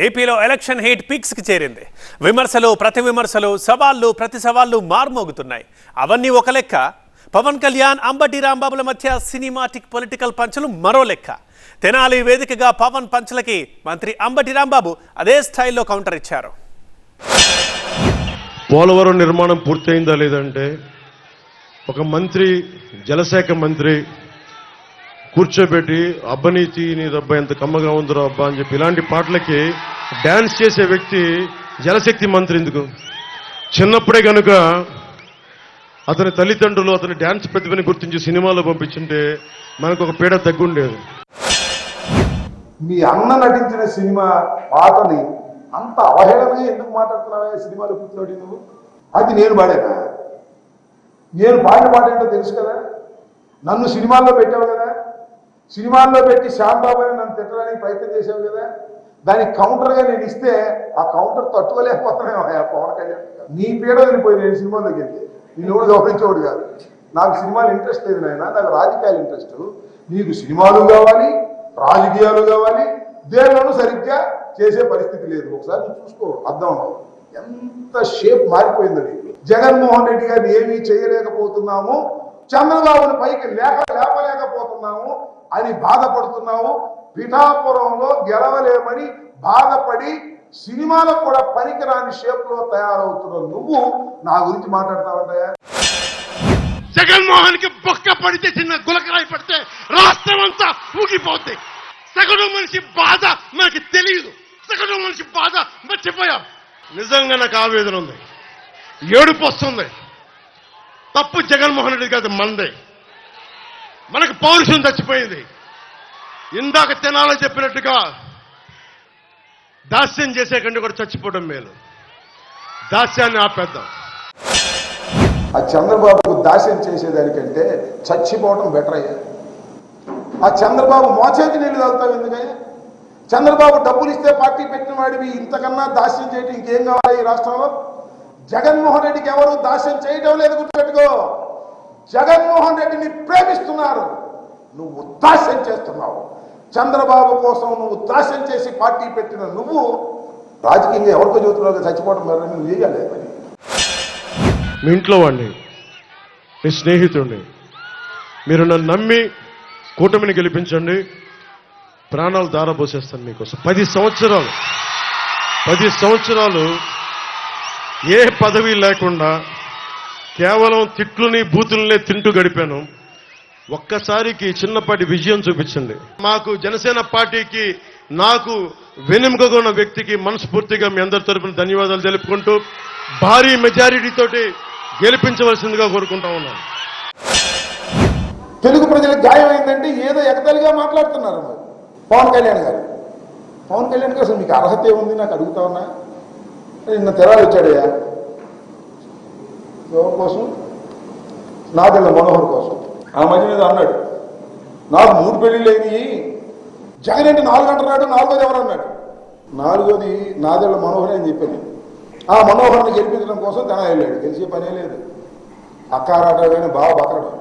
ఏపీలో election heat పీక్స్కి చేరింది. విమర్శలు, ప్రతి విమర్శలు, సవాళ్లు, ప్రతి సవాళ్లు మార్మోగుతున్నాయి. అవన్నీ ఒక లెక్క. పవన్ కళ్యాణ్, అంబటి రాంబాబుల మధ్య సినిమాటిక్ పొలిటికల్ పంచులు మరో లెక్క. తెనాలి వేదికగా పవన్ పంచులకి మంత్రి అంబటి రాంబాబు అదే స్టైల్లో కౌంటర్ ఇచ్చారు. పోలవరం నిర్మాణం పూర్తయిందా లేదంటే ఒక మంత్రి, జలశాఖ మంత్రి కూర్చోబెట్టి అబ్బనీతి నీ రబ్బా ఎంత కమ్మగా ఉందిరా అబ్బా అని చెప్పి ఇలాంటి పాటలకి డ్యాన్స్ చేసే వ్యక్తి జలశక్తి మంత్రి ఎందుకు? చిన్నప్పుడే కనుక అతని తల్లిదండ్రులు అతని డ్యాన్స్ ప్రతిభని గుర్తించి సినిమాలో పంపించుంటే మనకు ఒక పీడ తగ్గుండేది. మీ అన్న నటించిన సినిమా పాటని అంత అవహేళనగా ఎందుకు మాట్లాడుతున్నావా? సినిమాలో కూర్చోటి నువ్వు అది నేను పాడేనా? నేను పాడిన పాట ఏంటో తెలుసు కదా. నన్ను సినిమాల్లో పెట్టావు కదా, సినిమాల్లో పెట్టి శ్యాంబాబు అని నన్ను తిట్టడానికి ప్రయత్నం చేసావు కదా. దానికి కౌంటర్గా నేను ఇస్తే ఆ కౌంటర్ తట్టుకోలేకపోతున్నావు పవన్ కళ్యాణ్. నీ పీడ వెళ్ళిపోయి నేను సినిమాల్లోకి వెళ్తే నేను ఎవడు గౌరవించేవాడు కాదు. నాకు సినిమాలు ఇంట్రెస్ట్ లేదు నాయన, నాకు రాజకీయాలు ఇంట్రెస్ట్. నీకు సినిమాలు కావాలి, రాజకీయాలు కావాలి, దేనిలోనూ సరిగ్గా చేసే పరిస్థితి లేదు. ఒకసారి నువ్వు చూసుకో, అర్థం ఎంత షేప్ మారిపోయిందో నీకు. జగన్మోహన్ రెడ్డి గారిని ఏమీ చేయలేకపోతున్నాము, చంద్రబాబుని పైకి లేపలేకపోతున్నాము అని బాధపడుతున్నావు. పిఠాపురంలో గెలవలేమని బాధపడి సినిమాలకు కూడా పనికిరాని షేప్ లో తయారవుతున్న నువ్వు నా గురించి మాట్లాడతావంటయా? జగన్మోహన్ కి బొక్క పడితే చిన్న గులకరాయి పడితే రాష్ట్రం అంతా ఊగిపోద్ది. సగటు మనిషి బాధ మనకి తెలియదు, సగటు మనిషి బాధ మర్చిపోయాం. నిజంగా నాకు ఆవేదన ఉంది, ఏడుపు వస్తుంది. తప్పు జగన్మోహన్ రెడ్డి కాదు, మందే. మనకు పౌరుషం చచ్చిపోయింది. ఇందాక తెనాలో చెప్పినట్టుగా దాస్యం చేసే కంటే కూడా చచ్చిపోవడం మేలు. దాస్యాన్ని ఆపేద్దాం. ఆ చంద్రబాబుకు దాస్యం చేసేదానికంటే చచ్చిపోవడం బెటర్ అయ్యా. ఆ చంద్రబాబు మోచేతి నీళ్ళు తాగుతావు ఎందుకయ్యా? చంద్రబాబు డబ్బులు ఇస్తే పార్టీ పెట్టిన వాడివి ఇంతకన్నా దాస్యం చేయడం ఇంకేం కావాలి ఈ రాష్ట్రంలో? జగన్మోహన్ రెడ్డికి ఎవరు దాస్యం చేయడం లేదు, గుర్తుపెట్టుకో. జగన్మోహన్ రెడ్డిని ప్రేమిస్తున్నారు, నువ్వు దాస్యం చేస్తున్నావు. చంద్రబాబు కోసం నువ్వు దాస్యం చేసి పార్టీ పెట్టిన నువ్వు రాజకీయంగా ఎవరితో చూస్తున్నావు? చచ్చిపోవడం మరి నువ్వు వేయాలి. మీ ఇంట్లో వాడిని, మీ స్నేహితుడిని, మీరు నన్ను నమ్మి కూటమిని గెలిపించండి, ప్రాణాలు దారబోసేస్తాను మీకోసం. 10 సంవత్సరాలు ఏ పదవి లేకుండా కేవలం తిట్లుని బూతుల్ని తింటూ గడిపాను. ఒక్కసారికి చిన్నపాటి విజయం చూపించండి. మాకు జనసేన పార్టీకి, నాకు వెనుకగా ఉన్న వ్యక్తికి మనస్ఫూర్తిగా మీ అందరి తరపున ధన్యవాదాలు తెలుపుకుంటూ భారీ మెజారిటీ తోటి గెలిపించవలసిందిగా కోరుకుంటా ఉన్నాను. తెలుగు ప్రజలకు గాయం అయిందంటే ఏదో ఎగతలిగా మాట్లాడుతున్నారు పవన్ కళ్యాణ్ గారు. పవన్ కళ్యాణ్ గారు అసలు మీకు అర్హత ఏముంది నాకు అడుగుతా ఉన్నా. నిన్న తెరాలు వచ్చాడయ్యా, ఎవరి కోసం? నాదెళ్ళ మనోహర్ కోసం. ఆ మధ్య మీద అన్నాడు నాకు 3 పెళ్లిళ్ళు అయినాయి, జగన్ అంటే 4 అంటున్నాడు, 4వది ఎవరు అన్నాడు? 4వది నాదెళ్ళ మనోహర్ అని చెప్పాను. ఆ మనోహర్ని గెలిపించడం కోసం తన వెళ్ళాడు, గెలిచే పనే లేదు. అక్కారాట బాగా బకరడం.